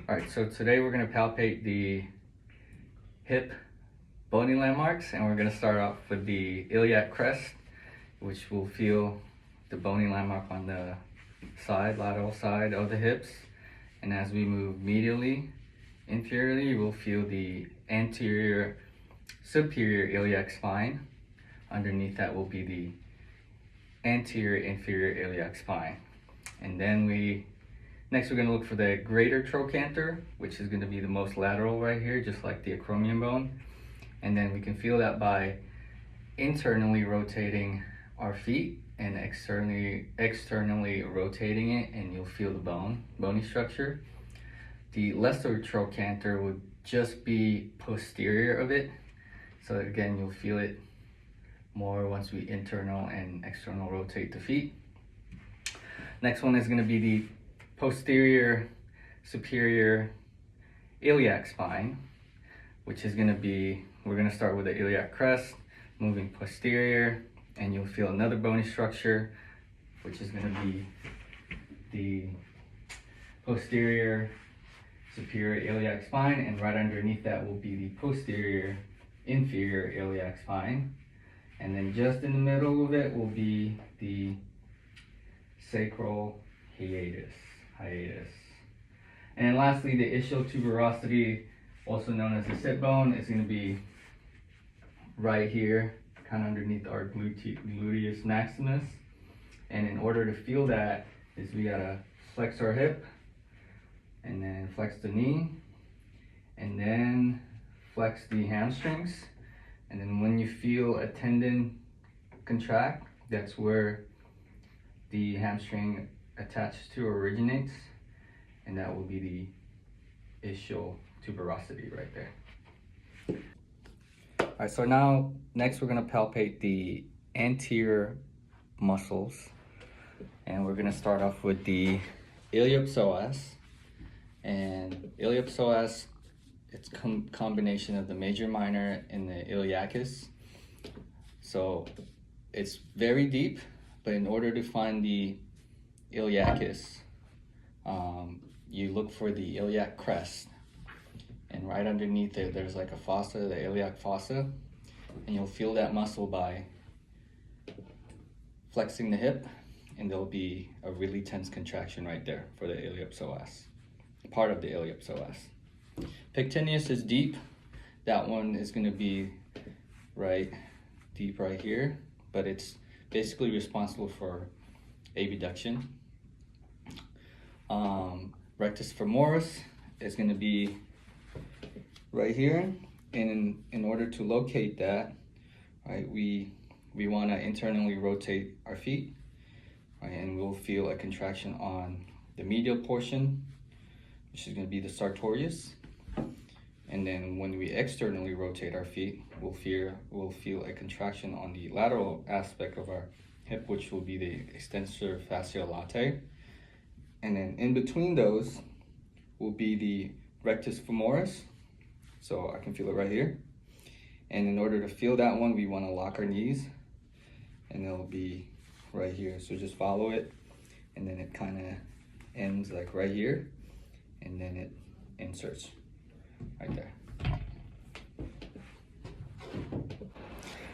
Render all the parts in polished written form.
Alright, so today we're going to palpate the hip bony landmarks, and we're going to start off with the iliac crest, which will feel the bony landmark on the lateral side of the hips. And as we move medially, inferiorly, we'll feel the anterior superior iliac spine. Underneath that will be the anterior inferior iliac spine. And then next we're going to look for the greater trochanter, which is going to be the most lateral right here, just like the acromion bone. And then we can feel that by internally rotating our feet and externally rotating it, and you'll feel the bony structure. The lesser trochanter would just be posterior of it. So again, you'll feel it more once we internal and external rotate the feet. Next one is going to be the posterior superior iliac spine, which is going to be, we're going to start with the iliac crest, moving posterior, and you'll feel another bony structure, which is going to be the posterior superior iliac spine, and right underneath that will be the posterior inferior iliac spine. And then just in the middle of it will be the sacral hiatus. And then lastly, the ischial tuberosity, also known as the sit bone, is going to be right here, kind of underneath our gluteus maximus. And in order to feel that, is we gotta flex our hip, and then flex the knee, and then flex the hamstrings. And then when you feel a tendon contract, that's where the hamstring attached to originates, and that will be the ischial tuberosity right there. All right, so now next we're going to palpate the anterior muscles, and we're going to start off with the iliopsoas. And iliopsoas, it's combination of the major, minor, and the iliacus. So it's very deep, but in order to find the iliacus, you look for the iliac crest, and right underneath it there's like a fossa, the iliac fossa, and you'll feel that muscle by flexing the hip, and there'll be a really tense contraction right there for the iliopsoas, part of the iliopsoas. Pectineus is deep. That one is going to be right deep right here, but it's basically responsible for abduction. Rectus femoris is going to be right here, and in order to locate that, right, we want to internally rotate our feet, right, and we'll feel a contraction on the medial portion, which is going to be the sartorius. And then when we externally rotate our feet, we'll feel a contraction on the lateral aspect of our hip, which will be the extensor fasciae latae. And then in between those will be the rectus femoris. So I can feel it right here. And in order to feel that one, we want to lock our knees, and it'll be right here. So just follow it, and then it kind of ends like right here, and then it inserts right there.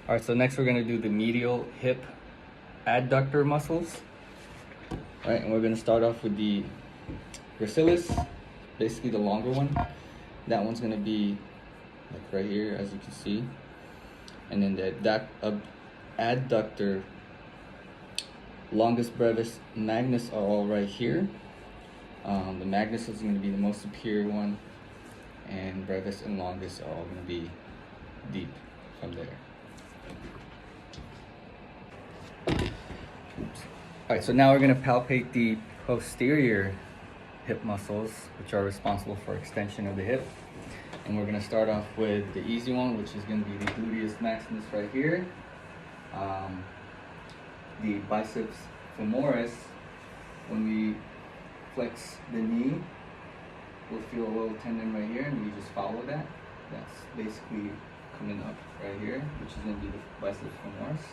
All right, so next we're going to do the medial hip adductor muscles. All right, and we're going to start off with the gracilis, basically the longer one. That one's going to be like right here, as you can see. And then the adductor, longus, brevis, magnus are all right here. The magnus is going to be the most superior one, and brevis and longus are all going to be deep from there. All right, so now we're going to palpate the posterior hip muscles, which are responsible for extension of the hip. And we're going to start off with the easy one, which is going to be the gluteus maximus right here. The biceps femoris, when we flex the knee, we'll feel a little tendon right here, and we just follow that. That's basically coming up right here, which is going to be the biceps femoris.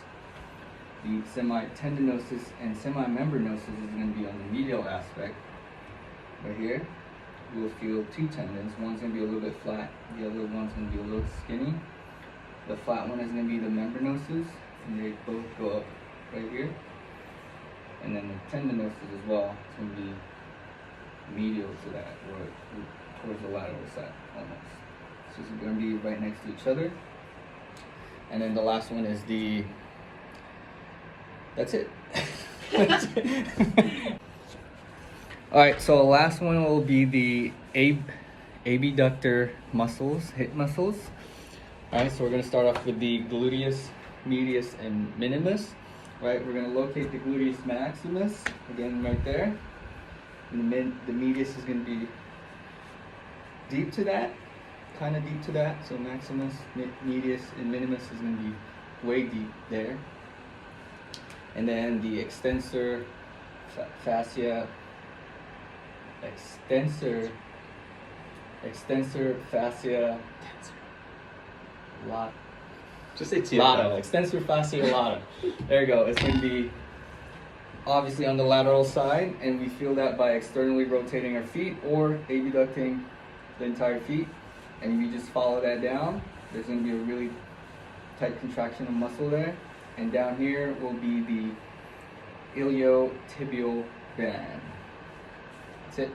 The semitendinosus and semimembranosus is going to be on the medial aspect right here. we'll feel two tendons. One's going to be a little bit flat, the other one's going to be a little skinny. The flat one is going to be the membranosus, and they both go up right here. And then the tendinosus as well, it's going to be medial to that, or towards the lateral side almost. So it's going to be right next to each other. And then the last one is that's it. Alright, so the last one will be the abductor muscles, hip muscles. Alright, so we're going to start off with the gluteus medius and minimus. Right, we're going to locate the gluteus maximus, again right there. And the medius is going to be deep to that, kind of deep to that. So maximus, medius, and minimus is going to be way deep there. And then the extensor fascia, extensor fascia lata. Just say lata. Extensor fascia lata. There you go. It's going to be obviously on the lateral side, and we feel that by externally rotating our feet or abducting the entire feet. And if you just follow that down, there's going to be a really tight contraction of muscle there. And down here will be the iliotibial band. That's it.